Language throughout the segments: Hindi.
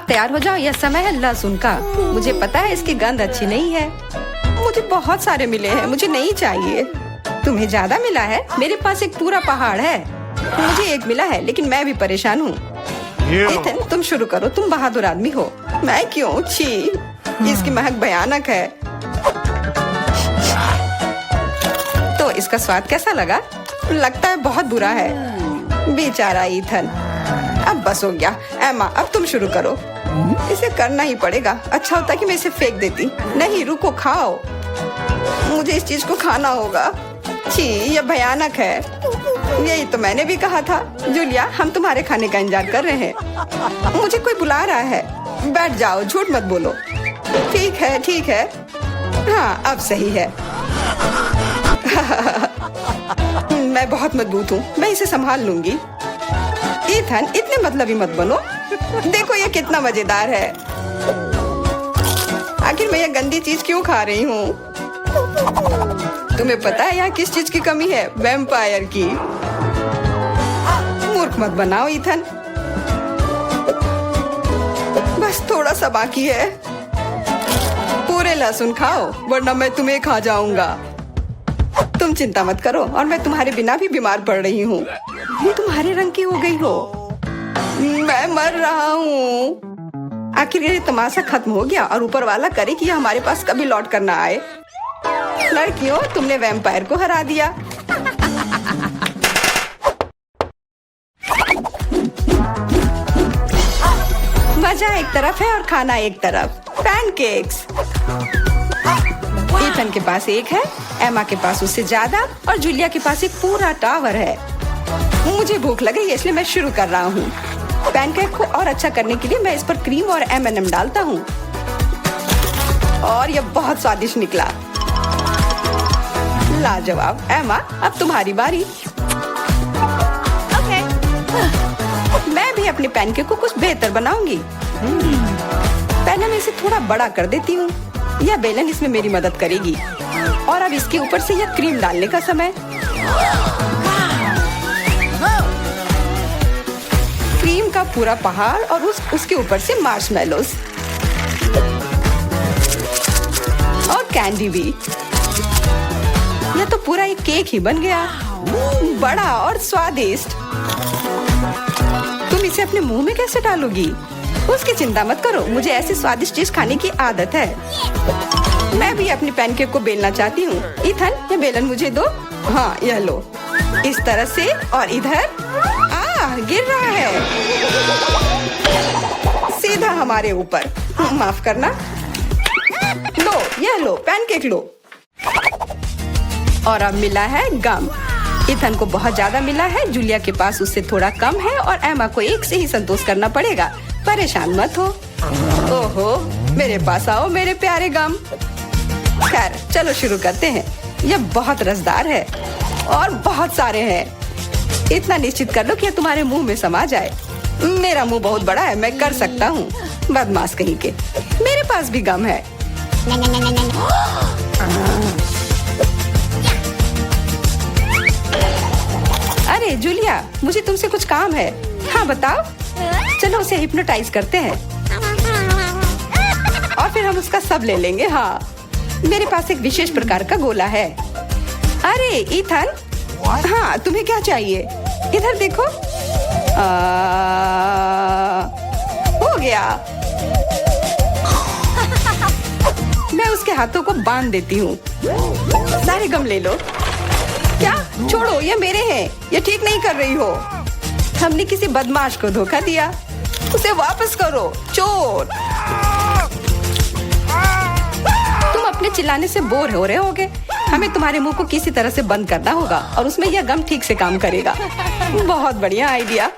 अब तैयार हो जाओ, यह समय है लहसुन का। मुझे पता है इसकी गंध अच्छी नहीं है। मुझे बहुत सारे मिले हैं, मुझे नहीं चाहिए। तुम्हें ज्यादा मिला है? मेरे पास एक पूरा पहाड़ है। मुझे एक मिला है, लेकिन मैं भी परेशान हूँ। इथन, तुम शुरू करो, तुम बहादुर आदमी हो। मैं क्यों? छी, इसकी महक भयानक है। तो इसका स्वाद कैसा लगा? लगता है बहुत बुरा है। बेचारा इथन। अब बस हो गया। एमा, अब तुम शुरू करो। इसे करना ही पड़ेगा। अच्छा होता कि मैं इसे फेंक देती। नहीं, रुको, खाओ। मुझे इस चीज को खाना होगा। छी, यह भयानक है। यही तो मैंने भी कहा था। जूलिया, हम तुम्हारे खाने का इंतजार कर रहे हैं। मुझे कोई बुला रहा है। बैठ जाओ, झूठ मत बोलो। ठीक है, ठीक है। हाँ, अब सही है। मैं बहुत मजबूत हूँ, मैं इसे संभाल लूंगी। इथन, इतने मतलबी मत बनो। देखो ये कितना मजेदार है। आखिर मैं ये गंदी चीज क्यों खा रही हूँ? तुम्हें पता है यहाँ किस चीज की कमी है? वैम्पायर की। मूर्ख मत बनाओ इथन। बस थोड़ा सा बाकी है। पूरे लहसुन खाओ, वरना मैं तुम्हें खा जाऊंगा। तुम चिंता मत करो, और मैं तुम्हारे बिना भी बीमार पड़ रही हूँ। तुम्हारे रंग की हो गई हो। मैं मर रहा हूँ। आखिर ये तमाशा खत्म हो गया, और ऊपर वाला करे कि यह हमारे पास कभी लौट कर ना आए। लड़कियों, तुमने वैम्पायर को हरा दिया। मजा एक तरफ है और खाना एक तरफ। पैनकेक्स। इथन के पास एक है, एमा के पास उससे ज्यादा, और जूलिया के पास एक पूरा टावर है। मुझे भूख लगी है, इसलिए मैं शुरू कर रहा हूँ। पैनकेक को और अच्छा करने के लिए मैं इस पर क्रीम और M&M डालता हूँ, और यह बहुत स्वादिष्ट निकला। लाजवाब। एमा, अब तुम्हारी बारी। ओके। मैं भी अपने पैनकेक को कुछ बेहतर बनाऊंगी। पहले मैं इसे थोड़ा बड़ा कर देती हूँ। यह बेलन इसमें मेरी मदद करेगी। और अब इसके ऊपर से यह क्रीम डालने का समय। क्रीम का पूरा पहाड़, और उसके ऊपर से मार्शमेलोस और कैंडी भी। यह तो पूरा एक केक ही बन गया, बड़ा और स्वादिष्ट। तुम इसे अपने मुंह में कैसे डालोगी? उसकी चिंता मत करो, मुझे ऐसी स्वादिष्ट चीज खाने की आदत है। मैं भी अपनी पैनकेक को बेलना चाहती हूँ। इथन, ये बेलन मुझे दो। हाँ, यह लो। इस तरह से, और इधर। गिर रहा है सीधा हमारे ऊपर। माफ करना। लो, यह लो, पैनकेक लो। और अब मिला है गम। इथन को बहुत ज्यादा मिला है, जूलिया के पास उससे थोड़ा कम है, और एमा को एक से ही संतोष करना पड़ेगा। परेशान मत हो। ओहो, मेरे पास आओ मेरे प्यारे गम। खैर, चलो शुरू करते हैं। यह बहुत रसदार है, और बहुत सारे हैं। इतना निश्चित कर लो कि यह तुम्हारे मुंह में समा जाए। मेरा मुंह बहुत बड़ा है, मैं कर सकता हूँ। बदमाश कहीं के। मेरे पास भी गम है। अरे जूलिया, मुझे तुमसे कुछ काम है। हाँ, बताओ। चलो उसे हिप्नोटाइज करते हैं, और फिर हम उसका सब ले लेंगे। हाँ, मेरे पास एक विशेष प्रकार का गोला है। अरे इथन, हाँ, तुम्हें क्या चाहिए? इधर देखो। हो गया। मैं उसके हाथों को बांध देती हूँ। सारे गम ले लो। क्या? छोड़ो, ये मेरे हैं। ये ठीक नहीं कर रही हो। हमने किसी बदमाश को धोखा दिया। उसे वापस करो, चोर। तुम अपने चिल्लाने से बोर हो रहे होगे। हमें तुम्हारे मुंह को किसी तरह से बंद करना होगा, और उसमें यह गम ठीक से काम करेगा। बहुत बढ़िया आइडिया।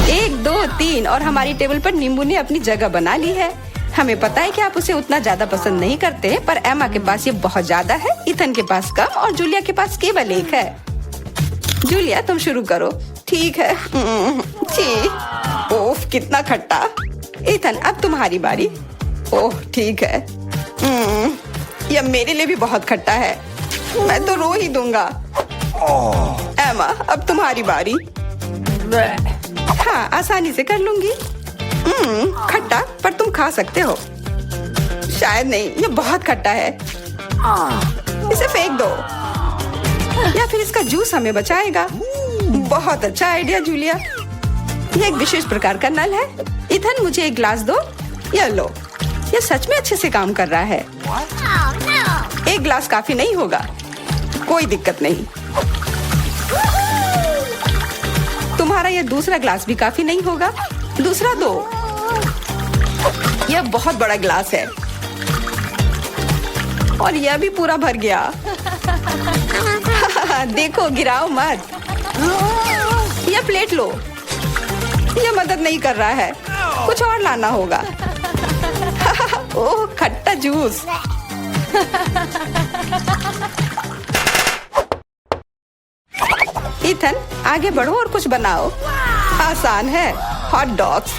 1, 2, 3, और हमारी टेबल पर नींबू ने अपनी जगह बना ली है। हमें पता है कि आप उसे उतना ज्यादा पसंद नहीं करते, पर एमा के पास ये बहुत ज्यादा है, इथन के पास कम, और जूलिया के पास केवल एक है। जूलिया, तुम शुरू करो। ठीक है। ओह, कितना खट्टा। इथन, अब तुम्हारी बारी। ओह, ठीक है। यह मेरे लिए भी बहुत खट्टा है। मैं तो रो ही दूंगा। एमा, अब तुम्हारी बारी। हाँ, आसानी से कर लूंगी। खट्टा, पर तुम खा सकते हो। शायद नहीं, ये बहुत खट्टा है। इसे फेंक दो, या फिर इसका जूस हमें बचाएगा। बहुत अच्छा आइडिया जूलिया। ये एक विशेष प्रकार का नल है। इथन, मुझे एक ग्लास दो। ये लो, ये सच में अच्छे से काम कर रहा है। एक ग्लास काफी नहीं होगा, कोई दिक्कत नहीं। तुम्हारा ये दूसरा ग्लास भी काफी नहीं होगा, दूसरा दो। यह बहुत बड़ा ग्लास है और यह भी पूरा भर गया। देखो, गिराओ मत। यह प्लेट लो। यह मदद नहीं कर रहा है, कुछ और लाना होगा। ओह, खट्टा जूस। इथन, आगे बढ़ो और कुछ बनाओ। आसान है, हॉट डॉग्स।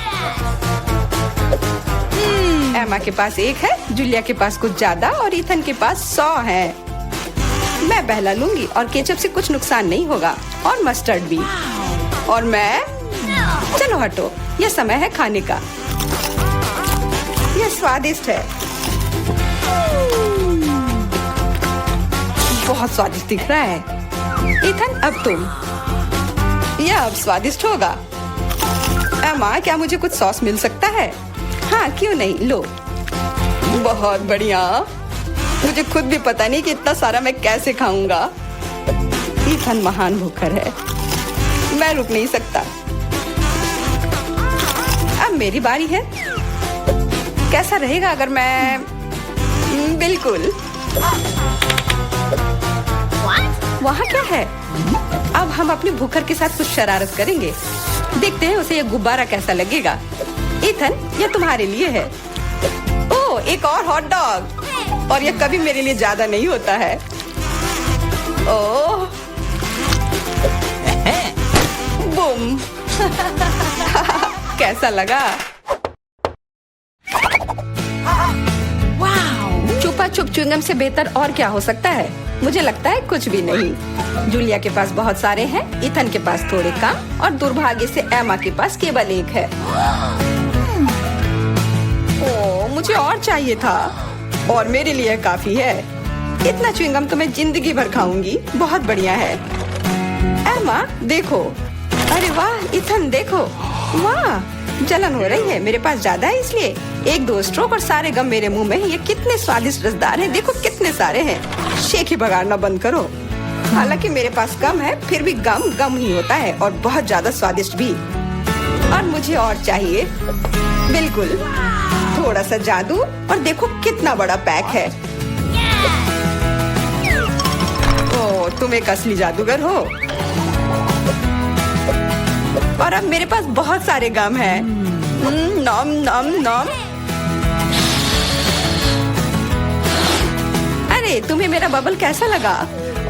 एमा के पास एक है, जूलिया के पास कुछ ज्यादा और इथन के पास 100 है। मैं पहला लूंगी और केचप से कुछ नुकसान नहीं होगा, और मस्टर्ड भी। और मैं, चलो हटो, यह समय है खाने का। यह स्वादिष्ट है, बहुत स्वादिष्ट दिख रहा है। इथन, अब तुम। यह अब स्वादिष्ट होगा। एमा, क्या मुझे कुछ सॉस मिल सकता है? हाँ, क्यों नहीं, लो। बहुत बढ़िया। मुझे खुद भी पता नहीं कि इतना सारा मैं कैसे खाऊंगा। इथन महान भूखर है, मैं रुक नहीं सकता। अब मेरी बारी है। कैसा रहेगा अगर मैं, बिल्कुल। वहाँ क्या है? अब हम अपने भूखर के साथ कुछ शरारत करेंगे। देखते हैं उसे यह गुब्बारा कैसा लगेगा। इथन, यह तुम्हारे लिए है। ओह, एक और हॉट डॉग। और यह कभी मेरे लिए ज्यादा नहीं होता है। ओह, बूम। कैसा लगा? चुपा चुप च्युइंगम से बेहतर और क्या हो सकता है? मुझे लगता है कुछ भी नहीं। जूलिया के पास बहुत सारे हैं, इथन के पास थोड़े कम, और दुर्भाग्य से एमा के पास केवल एक है। ओह, मुझे और चाहिए था, और मेरे लिए काफी है। इतना च्युइंगम तो मैं जिंदगी भर खाऊंगी। बहुत बढ़िया है। एमा, देखो। अरे वाह, इथन देखो। वाह, जलन हो रही है। मेरे पास ज्यादा है, इसलिए 1-2 स्ट्रोक और सारे गम मेरे मुंह में। ये कितने स्वादिष्ट रसदार हैं। देखो कितने सारे हैं। शेख ही बगाड़ना बंद करो। हालांकि मेरे पास कम है, फिर भी गम गम ही होता है, और बहुत ज्यादा स्वादिष्ट भी। और मुझे और चाहिए। बिल्कुल, थोड़ा सा जादू, और देखो कितना बड़ा पैक है। ओह, तुम एक असली जादूगर हो। और अब मेरे पास बहुत सारे गम हैं। नॉम नॉम नॉम। अरे, तुम्हें मेरा बबल कैसा लगा?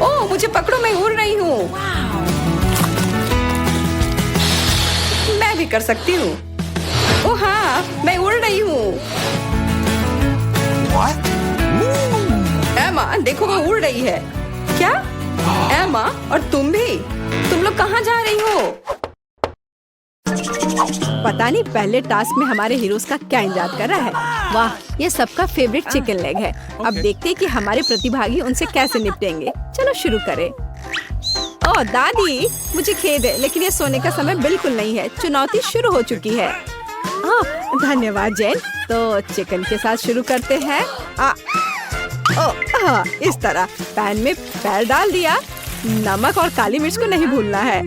ओह, मुझे पकड़ो, मैं उड़ रही हूँ। मैं भी कर सकती हूँ। ओह हाँ, मैं उड़ रही हूँ। एमा, देखो वो उड़ रही है। क्या? एमा, और तुम भी? तुम लोग कहाँ जा रही हो? पता नहीं पहले टास्क में हमारे हीरोज का क्या इंतजार कर रहा है। वाह, ये सबका फेवरेट चिकन लेग है। अब देखते हैं कि हमारे प्रतिभागी उनसे कैसे निपटेंगे। चलो शुरू करें। ओह दादी, मुझे खेद है, लेकिन ये सोने का समय बिल्कुल नहीं है। चुनौती शुरू हो चुकी है। धन्यवाद जैन। तो चिकन के साथ शुरू करते हैं। इस तरह पैन में पैर डाल दिया। नमक और काली मिर्च को नहीं भूलना है।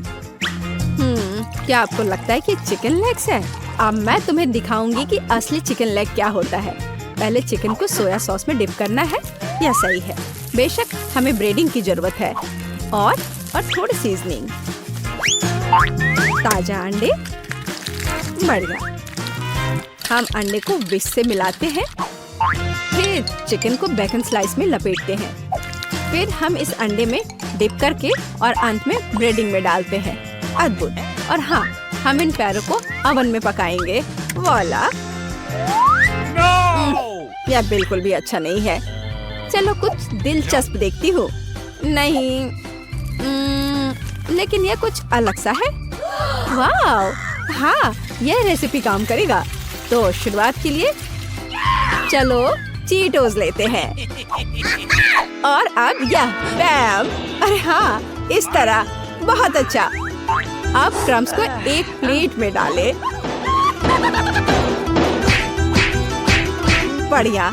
क्या आपको लगता है कि चिकन लेग्स है? अब मैं तुम्हें दिखाऊंगी कि असली चिकन लेग क्या होता है। पहले चिकन को सोया सॉस में डिप करना है। यह सही है। बेशक हमें ब्रेडिंग की जरूरत है, और थोड़ी सीजनिंग। ताजा अंडे, बढ़िया। हम अंडे को विस्क से मिलाते हैं, फिर चिकन को बेकन स्लाइस में लपेटते हैं। फिर हम इस अंडे में डिप करके और अंत में ब्रेडिंग में डालते हैं। अद्भुत। और हाँ, हम इन पैरों को ओवन में पकाएंगे। वाला, यह बिल्कुल भी अच्छा नहीं है। चलो कुछ दिलचस्प देखती हूँ। नहीं, लेकिन यह कुछ अलग सा है। वाह, हाँ, यह रेसिपी काम करेगा। तो शुरुआत के लिए चलो चीटोस लेते हैं और अब यह बैम। अरे हाँ, इस तरह बहुत अच्छा। अब क्रम्स को एक प्लेट में डालें। बढ़िया,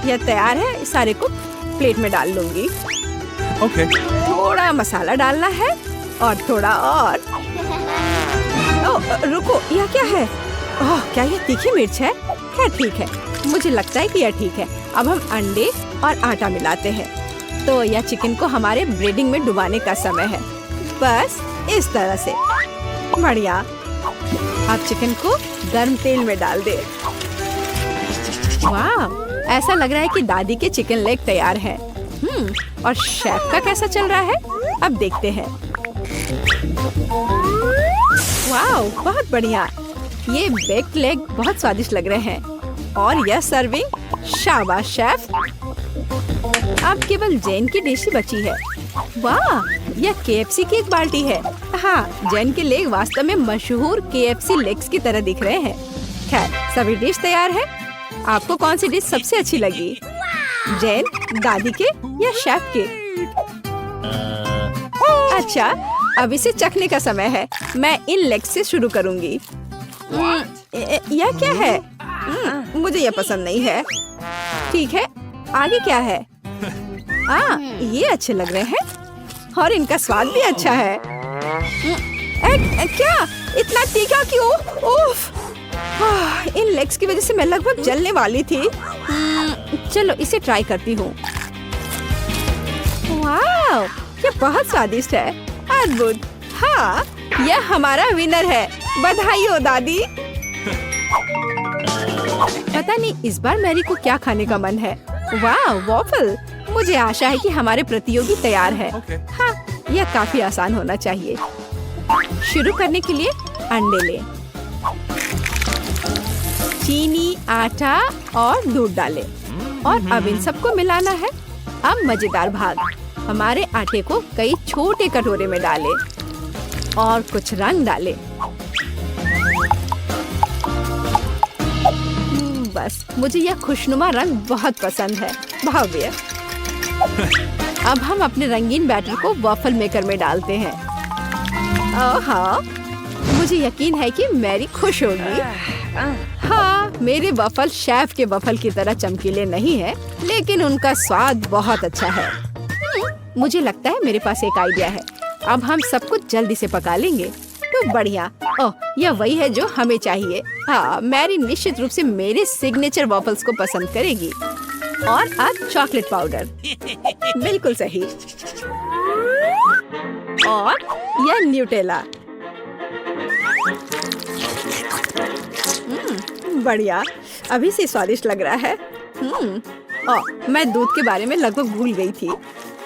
यह तैयार है। इस सारे को प्लेट में डाल लूंगी। Okay. थोड़ा मसाला डालना है और थोड़ा और। ओह, रुको, यह क्या है? ओह, क्या यह तीखी मिर्च है? क्या ठीक है, मुझे लगता है कि यह ठीक है। अब हम अंडे और आटा मिलाते हैं। तो यह चिकन को हमारे ब्रेडिंग में डुबाने का समय है। बस इस तरह से। बढ़िया। अब चिकन को गर्म तेल में डाल दे। वाह, ऐसा लग रहा है कि दादी के चिकन लेग तैयार है। और शेफ का कैसा चल रहा है? अब देखते हैं। वाह, बहुत बढ़िया। ये बेक्ड लेग बहुत स्वादिष्ट लग रहे हैं। और यह सर्विंग। शाबाश शेफ। अब केवल जैन की डिश ही बची है। वाह, यह KFC की एक बाल्टी है। हाँ, जैन के लेग वास्तव में मशहूर KFC लेग्स की तरह दिख रहे हैं। खैर, सभी डिश तैयार है। आपको कौन सी डिश सबसे अच्छी लगी? जैन, दादी के या शेफ के? अच्छा, अब इसे चखने का समय है। मैं इन लेग्स से शुरू करूंगी। यह क्या है? मुझे यह पसंद नहीं है। ठीक है, आगे क्या है? ये अच्छे लग रहे हैं और इनका स्वाद भी अच्छा है। क्या इतना तीखा क्यों? उफ! इन लेग्स की वजह से मैं लगभग जलने वाली थी। चलो इसे ट्राई करती हूँ। वाह, ये बहुत स्वादिष्ट है। अद्भुत। हाँ, यह हमारा विनर है। बधाई हो दादी। पता नहीं इस बार मैरी को क्या खाने का मन है। वाह, वॉफल। मुझे आशा है कि हमारे प्रतियोगी तैयार है। हाँ, यह काफी आसान होना चाहिए। शुरू करने के लिए अंडे लें, चीनी, आटा और दूध डालें और अब इन सबको मिलाना है। अब मजेदार भाग, हमारे आटे को कई छोटे कटोरे में डालें और कुछ रंग डालें। बस, मुझे यह खुशनुमा रंग बहुत पसंद है। भव्य। अब हम अपने रंगीन बैटर को वॉफल मेकर में डालते हैं। हाँ, मुझे यकीन है कि मैरी खुश होगी। हाँ, मेरे वफल शेफ के वफल की तरह चमकीले नहीं है, लेकिन उनका स्वाद बहुत अच्छा है। मुझे लगता है मेरे पास एक आइडिया है। अब हम सब कुछ जल्दी से पका लेंगे। तो बढ़िया। ओह, यह वही है जो हमें चाहिए। हाँ, मैरी निश्चित रूप से मेरे सिग्नेचर वॉफल्स को पसंद करेगी। और अब चॉकलेट पाउडर। बिल्कुल सही। और यह न्यूटेला। बढ़िया, अभी से स्वादिष्ट लग रहा है। मैं दूध के बारे में लगभग भूल गई थी।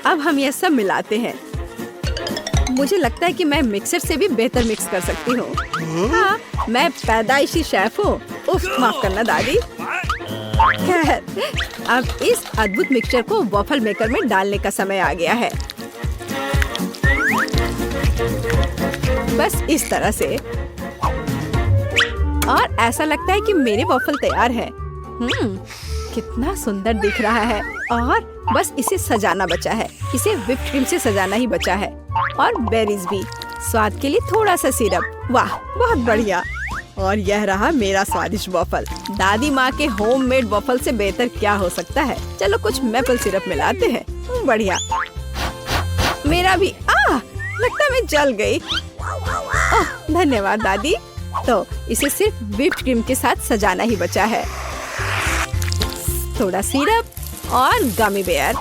अब हम यह सब मिलाते हैं। मुझे लगता है कि मैं मिक्सर से भी बेहतर मिक्स कर सकती हूँ। हाँ, मैं पैदाइशी शेफ हूँ। उफ, माफ करना दादी। खैर, अब इस अद्भुत मिक्सचर को वॉफल मेकर में डालने का समय आ गया है। बस इस तरह से। और ऐसा लगता है कि मेरे वॉफल तैयार है। कितना सुंदर दिख रहा है। और बस इसे सजाना बचा है। इसे व्हिप्ड क्रीम से सजाना ही बचा है। और बेरीज भी। स्वाद के लिए थोड़ा सा सिरप। वाह, बहुत बढ़िया। और यह रहा मेरा स्वादिष्ट वॉफल। दादी माँ के होममेड वॉफल से बेहतर क्या हो सकता है। चलो कुछ मेपल सिरप मिलाते हैं। बढ़िया। मेरा भी। लगता है मैं जल गई। ओह, धन्यवाद दादी। तो इसे सिर्फ व्हिप्ड क्रीम के साथ सजाना ही बचा है। थोड़ा सिरप और गमी बेयर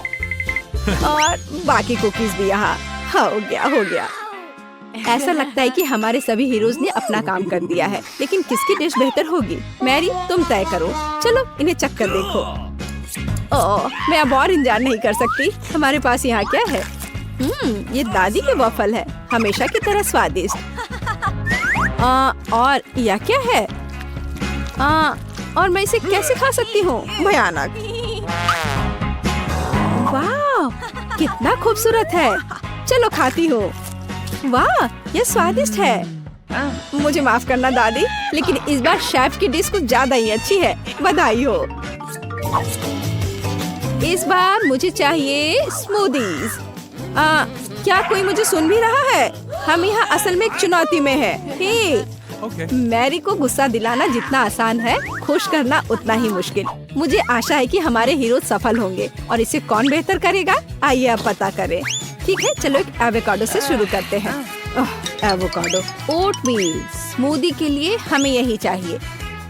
और बाकी कुकीज भी यहाँ। हो गया। ऐसा लगता है कि हमारे सभी हीरोज ने अपना काम कर दिया है, लेकिन किसकी डिश बेहतर होगी? मैरी, तुम तय करो। चलो इन्हें चख कर देखो। ओह, मैं अब और इंतजार नहीं कर सकती। हमारे पास यहाँ क्या है? ये दादी के वॉफल है, हमेशा की तरह स्वादिष्ट। और यह क्या है? और मैं इसे कैसे खा सकती हूँ? भयानक। वाह, कितना खूबसूरत है। चलो खाती हूँ। वाह, यह स्वादिष्ट है। मुझे माफ करना दादी, लेकिन इस बार शेफ की डिश कुछ ज्यादा ही अच्छी है। बधाई हो। इस बार मुझे चाहिए स्मूदीज। क्या कोई मुझे सुन भी रहा है? हम यहाँ असल में एक चुनौती में है। हे, मैरी को गुस्सा दिलाना जितना आसान है, खुश करना उतना ही मुश्किल। मुझे आशा है कि हमारे हीरो सफल होंगे और इसे कौन बेहतर करेगा, आइए अब पता करें। ठीक है, चलो एक एवोकाडो से शुरू करते हैं। एवोकाडो, ओटमील स्मूदी के लिए हमें यही चाहिए।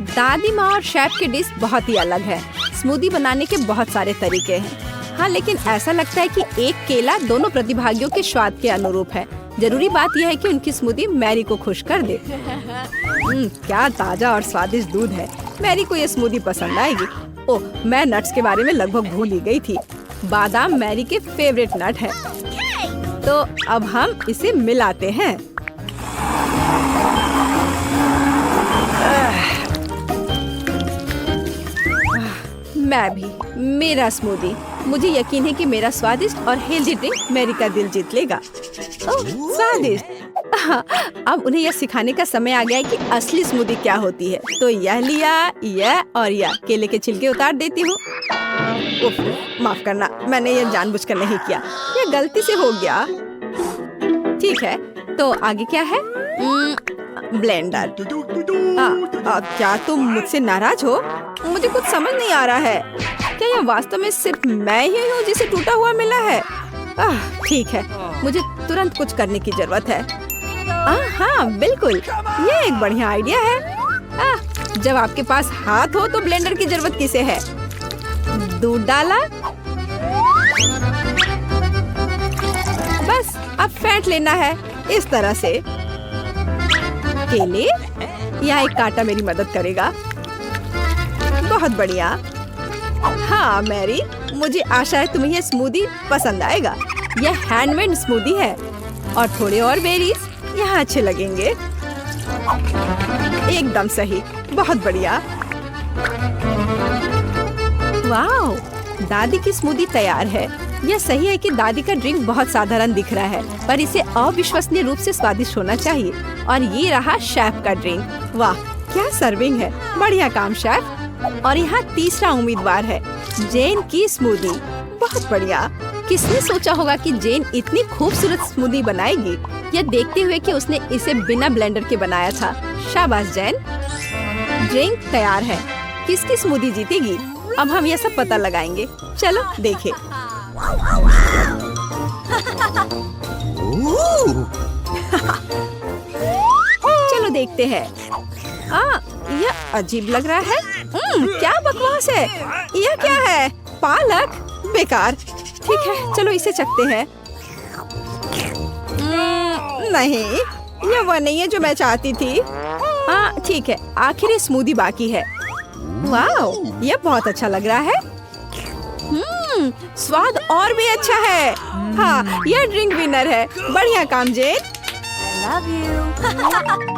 दादी माँ और शेफ की डिश बहुत ही अलग है। स्मूदी बनाने के बहुत सारे तरीके हैं। हाँ, लेकिन ऐसा लगता है कि एक केला दोनों प्रतिभागियों के स्वाद के अनुरूप है। जरूरी बात यह है कि उनकी स्मूदी मैरी को खुश कर दे। क्या ताजा और स्वादिष्ट दूध है। मैरी को ये स्मूदी पसंद आएगी। ओह, मैं नट्स के बारे में लगभग भूल ही गई थी। बादाम मैरी के फेवरेट नट है। तो अब हम इसे मिलाते हैं। मैं भी, मेरा स्मूदी। मुझे यकीन है कि मेरा स्वादिष्ट और हेल्दी ड्रिंक मैरी का दिल जीत लेगा। ओह, स्वादिष्ट। अब उन्हें यह सिखाने का समय आ गया है कि असली स्मूदी क्या होती है। तो यह लिया, यह और यह केले के छिलके उतार देती हूँ। माफ करना, मैंने यह जानबूझकर नहीं किया, यह गलती से हो गया। ठीक है, तो आगे क्या है? ब्लेंडर। क्या तुम मुझसे नाराज हो? मुझे कुछ समझ नहीं आ रहा है। क्या यह वास्तव में सिर्फ मैं ही हूँ जिसे टूटा हुआ मिला है? ठीक है, मुझे तुरंत कुछ करने की जरूरत है। हाँ बिल्कुल, ये एक बढ़िया आइडिया है। जब आपके पास हाथ हो तो ब्लेंडर की जरूरत किसे है? दूध डाला, बस अब फेंट लेना है इस तरह से। केले, यहाँ एक कांटा मेरी मदद करेगा। बहुत बढ़िया। हाँ मैरी, मुझे आशा है तुम्हें यह स्मूदी पसंद आएगा। यह हैंडमेड स्मूदी है और थोड़े और बेरीज यहाँ अच्छे लगेंगे। एकदम सही, बहुत बढ़िया। वाओ, दादी की स्मूदी तैयार है। यह सही है कि दादी का ड्रिंक बहुत साधारण दिख रहा है, पर इसे अविश्वसनीय रूप से स्वादिष्ट होना चाहिए। और ये रहा शेफ का ड्रिंक। वाह, क्या सर्विंग है। बढ़िया काम शेफ। और यहाँ तीसरा उम्मीदवार है, जेन की स्मूदी। बहुत बढ़िया। किसने सोचा होगा कि जेन इतनी खूबसूरत स्मूदी बनाएगी, यह देखते हुए कि उसने इसे बिना ब्लेंडर के बनाया था। शाबाश जेन। ड्रिंक तैयार है। किसकी स्मूदी जीतेगी? अब हम यह सब पता लगाएंगे। चलो देखें। चलो देखते हैं। यह अजीब लग रहा है। क्या बकवास है। यह क्या है? पालक? बेकार। ठीक है, चलो इसे चखते हैं। नहीं, यह वो नहीं है जो मैं चाहती थी। ठीक है, आखिर ये स्मूदी बाकी है। वाओ, यह बहुत अच्छा लग रहा है। स्वाद और भी अच्छा है। हाँ, यह ड्रिंक विनर है। बढ़िया काम जेन। I love you.